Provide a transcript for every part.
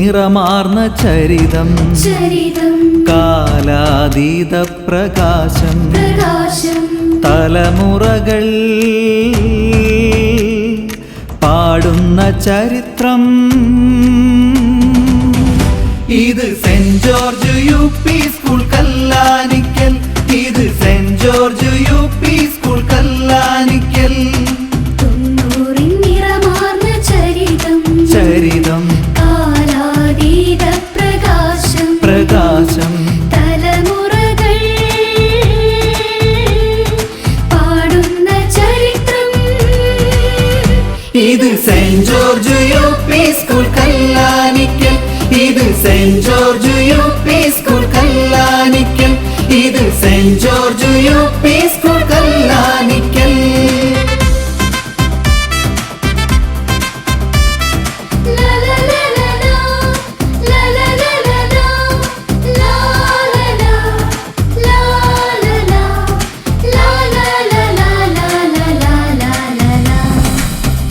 നിറമാർന്ന ചരിതം കാലാതീത പ്രകാശം തലമുറകൾ പാടുന്ന ചരിത്രം. ഇത് Saint George UP school Kallanikkal. ഇത് Saint George UP school Kallanikkal. ചരിതം കാലാതീത പ്രകാശം തലമുറകൾ പാടുന്ന ചരിത്രം. ഇത് Saint George UP school Kallanikkal. ഇത് Saint George UP school Kallanikkal. ഇത് Saint George UP school Kallanikkal.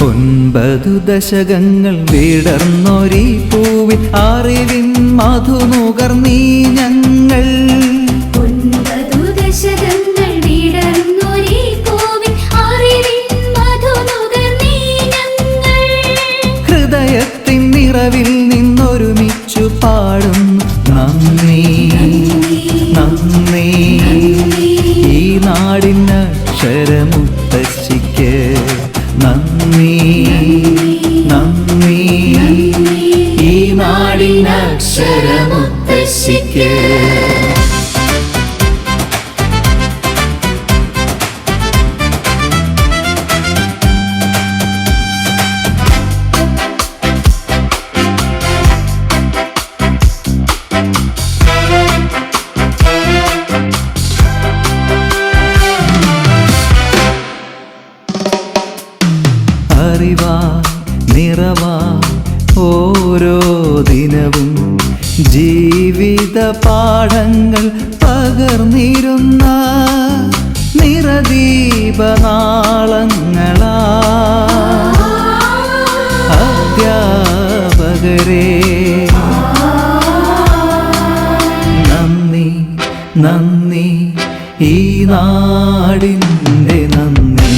ഒൻപതു ദശകങ്ങൾ വിടർന്നൊരീ പൂവിൽ അറിവിൻ മധു നുകർന്നീ ഞങ്ങൾ. 9 ദശകങ്ങൾ വിടർന്നൊരീ പൂവിൽ അറിവിൻ മധു നുകർന്നീ ഞങ്ങൾ. ഹൃദയത്തിൻ നിറവിൽ നിന്നൊരുമിച്ചു പാടുന്നു നന്ദി നന്ദി. ഈ നാടിനക്ഷരമുത്തശ്ശിക്ക് നന്ദി നന്ദി. ഈ നാടിനക്ഷരമുത്തശ്ശിക്ക്. അറിവാ നിറവാ ഓരോ ദിനവും ജീവിത പാഠങ്ങൾ പകർന്നിരുന്ന നിറദീപനാളങ്ങളാ അധ്യാപകരെ നന്ദി നന്ദി. ഈ നാടിൻ്റെ നന്ദി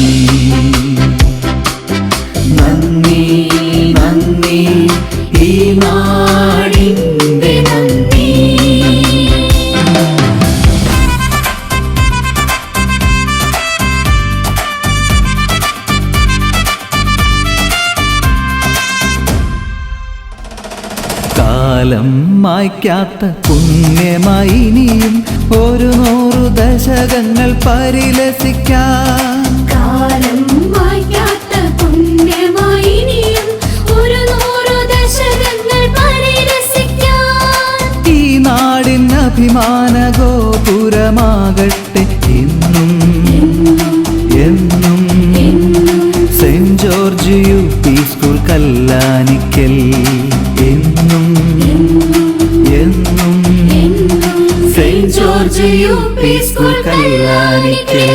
നന്ദി നന്ദി. ഈ നാടിൻ്റെ നന്ദി. കാലം മായ്ക്കാത്ത പുണ്യമായി ഇനിയും 100 ദശകങ്ങൾ പരിലസിക്കാം. കാലം മായ്ക്കാത്ത പുണ്യമായി ഇനിയും 100 ദശകങ്ങൾ പരിരസിക്കാൻ. ഈ നാടിന് അഭിമാന ഗോപുരമാകട്ടെ എന്നും എന്നും. Saint George UP school Kallanikkal എന്നും എന്നും. Saint George UP school Kallanikkal.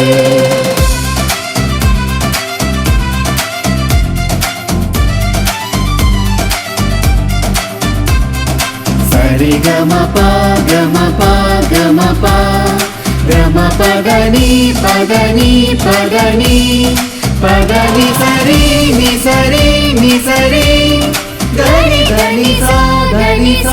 സരി ഗമ പ ഗമ പ ഗമ പ ഗമ പദനി പദനി പദനി പദനി സരി നി സരി നി സരി ഗനി ഗനി സ ഗനി സ